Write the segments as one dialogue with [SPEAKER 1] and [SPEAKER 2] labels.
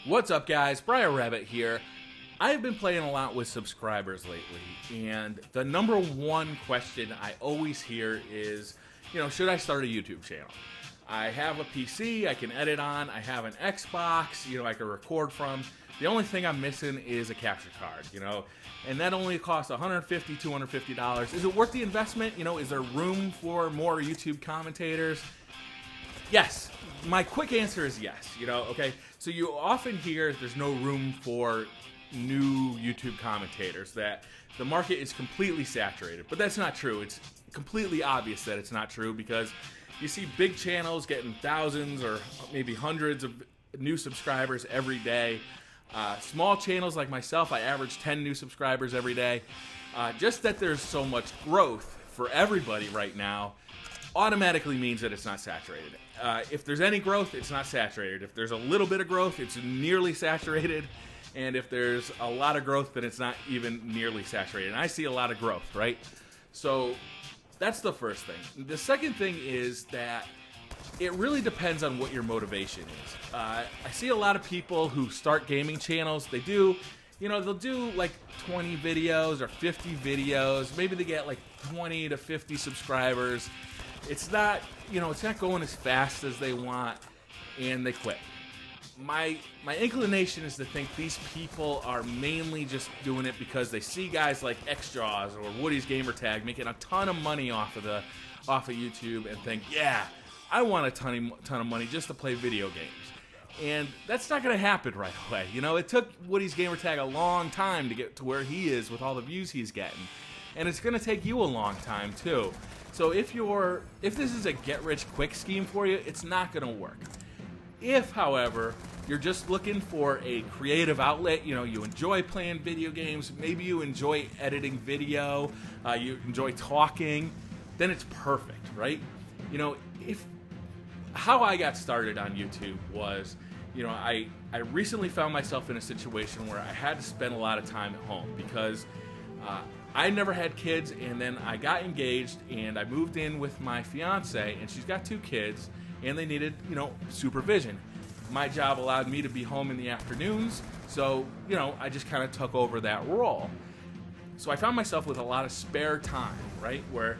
[SPEAKER 1] What's up, guys? BriarRabbit here. I've been playing a lot with subscribers lately, and the number one question I always hear is, should I start a YouTube channel? I have a PC I can edit on, I have an Xbox, I can record from. The only thing I'm missing is a capture card, and that only costs $150, $250. Is it worth the investment? Is there room for more YouTube commentators? Yes. My quick answer is yes, okay? So you often hear there's no room for new YouTube commentators, that the market is completely saturated, but that's not true. It's completely obvious that it's not true because you see big channels getting thousands or maybe hundreds of new subscribers every day. Small channels like myself, I average 10 new subscribers every day. Just that there's so much growth for everybody right now automatically means that it's not saturated. If there's any growth, it's not saturated. If there's a little bit of growth, it's nearly saturated. And if there's a lot of growth, then it's not even nearly saturated. And I see a lot of growth, right? So that's the first thing. The second thing is that it really depends on what your motivation is. I see a lot of people who start gaming channels. They do, they'll do like 20 videos or 50 videos. Maybe they get like 20 to 50 subscribers. It's not, it's not going as fast as they want, and they quit. My inclination is to think these people are mainly just doing it because they see guys like XJaws or Woody's Gamertag making a ton of money off of YouTube and think, yeah, I want a ton of money just to play video games. And that's not going to happen right away. It took Woody's Gamertag a long time to get to where he is with all the views he's getting. And it's going to take you a long time too. So if this is a get-rich-quick scheme for you, it's not going to work. If, however, you're just looking for a creative outlet, you enjoy playing video games, maybe you enjoy editing video, you enjoy talking, then it's perfect, right? How I got started on YouTube was, I recently found myself in a situation where I had to spend a lot of time at home because I never had kids, and then I got engaged, and I moved in with my fiance, and she's got 2 kids, and they needed, supervision. My job allowed me to be home in the afternoons, so, I just kind of took over that role. So I found myself with a lot of spare time, right, where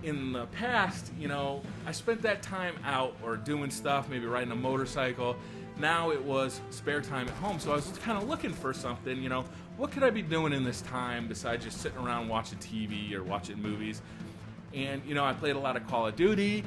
[SPEAKER 1] in the past, I spent that time out or doing stuff, maybe riding a motorcycle. Now it was spare time at home, so I was just kind of looking for something, what could I be doing in this time besides just sitting around watching TV or watching movies? And, I played a lot of Call of Duty.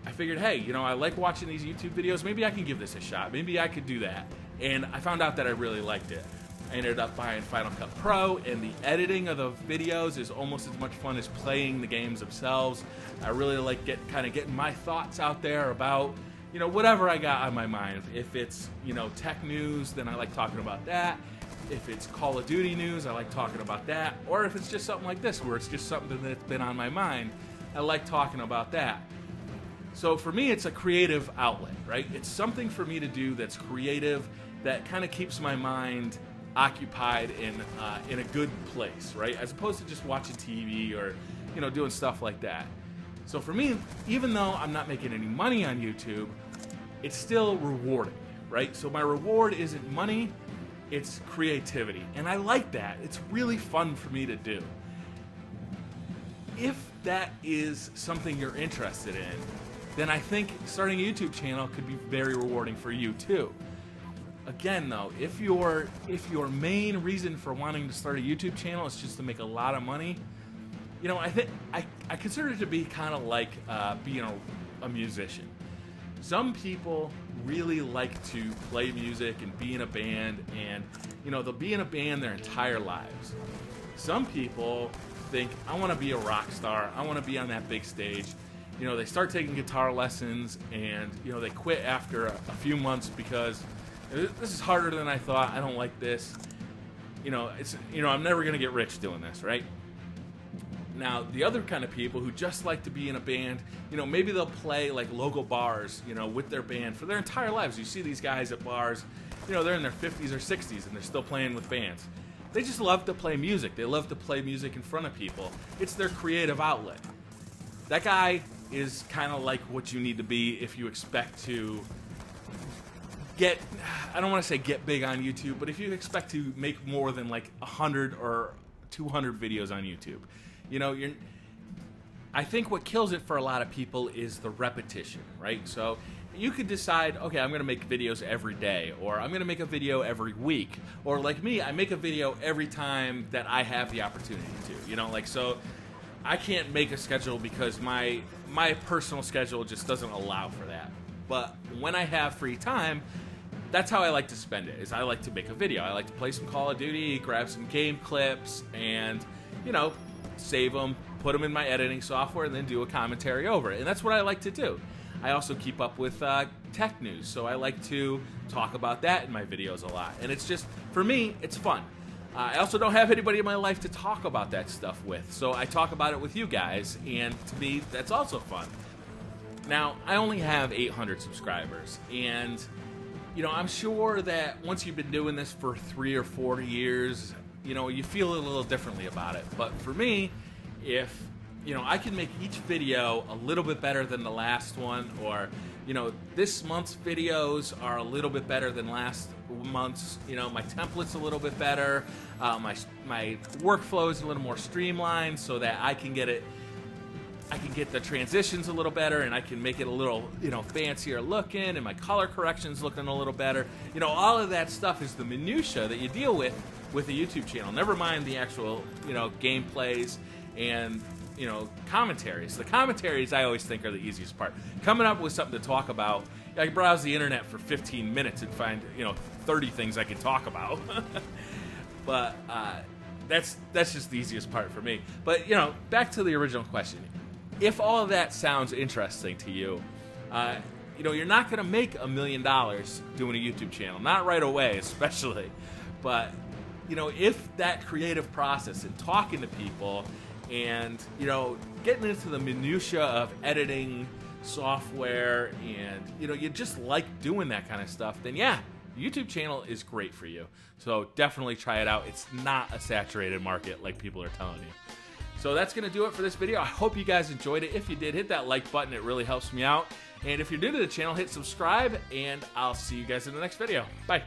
[SPEAKER 1] I figured, hey, I like watching these YouTube videos. Maybe I can give this a shot. Maybe I could do that. And I found out that I really liked it. I ended up buying Final Cut Pro, and the editing of the videos is almost as much fun as playing the games themselves. I really like getting my thoughts out there about, whatever I got on my mind. If it's, tech news, then I like talking about that. If it's Call of Duty news, I like talking about that. Or if it's just something like this, where it's just something that's been on my mind, I like talking about that. So for me, it's a creative outlet, right? It's something for me to do that's creative, that kind of keeps my mind occupied in a good place, right? As opposed to just watching TV or, doing stuff like that. So for me, even though I'm not making any money on YouTube, it's still rewarding, right? So my reward isn't money, it's creativity. And I like that. It's really fun for me to do. If that is something you're interested in, then I think starting a YouTube channel could be very rewarding for you too. Again though, if your main reason for wanting to start a YouTube channel is just to make a lot of money, I think I consider it to be kind of like being a musician. Some people really like to play music and be in a band, and they'll be in a band their entire lives. Some people think, I want to be a rock star, I want to be on that big stage. They start taking guitar lessons, and they quit after a few months because this is harder than I thought, I don't like this. I'm never going to get rich doing this, right? Now, the other kind of people who just like to be in a band, maybe they'll play like local bars, with their band for their entire lives. You see these guys at bars, they're in their 50s or 60s and they're still playing with bands. They just love to play music. They love to play music in front of people. It's their creative outlet. That guy is kind of like what you need to be if you expect to get, I don't want to say get big on YouTube, but if you expect to make more than like 100 or 200 videos on YouTube, you know, I think what kills it for a lot of people is the repetition, right? So you could decide, okay, I'm going to make videos every day, or I'm going to make a video every week, or like me, I make a video every time that I have the opportunity to, you know, like, so I can't make a schedule because my personal schedule just doesn't allow for that. But when I have free time, that's how I like to spend it, is I like to make a video. I like to play some Call of Duty, grab some game clips, and, you know, save them, put them in my editing software, and then do a commentary over it. And that's what I like to do. I also keep up with tech news, so I like to talk about that in my videos a lot. And it's just, for me, it's fun. I also don't have anybody in my life to talk about that stuff with, so I talk about it with you guys, and to me, that's also fun. Now, I only have 800 subscribers, and, you know, I'm sure that once you've been doing this for 3 or 4 years, you know, you feel a little differently about it. But for me, if, you know, I can make each video a little bit better than the last one, or, you know, this month's videos are a little bit better than last month's, you know, my template's a little bit better, my workflow is a little more streamlined so that I can get the transitions a little better, and I can make it a little, you know, fancier looking, and my color corrections looking a little better. You know, all of that stuff is the minutia that you deal with a YouTube channel. Never mind the actual, you know, gameplays and, you know, commentaries. The commentaries I always think are the easiest part. Coming up with something to talk about, I can browse the internet for 15 minutes and find, you know, 30 things I can talk about. But that's just the easiest part for me. But, you know, back to the original question. If all of that sounds interesting to you, you know, you're not going to make $1 million doing a YouTube channel. Not right away, especially. But, you know, if that creative process and talking to people and, you know, getting into the minutia of editing software and, you know, you just like doing that kind of stuff, then yeah, YouTube channel is great for you. So definitely try it out. It's not a saturated market like people are telling you. So that's going to do it for this video. I hope you guys enjoyed it. If you did, hit that like button. It really helps me out. And if you're new to the channel, hit subscribe, and I'll see you guys in the next video. Bye.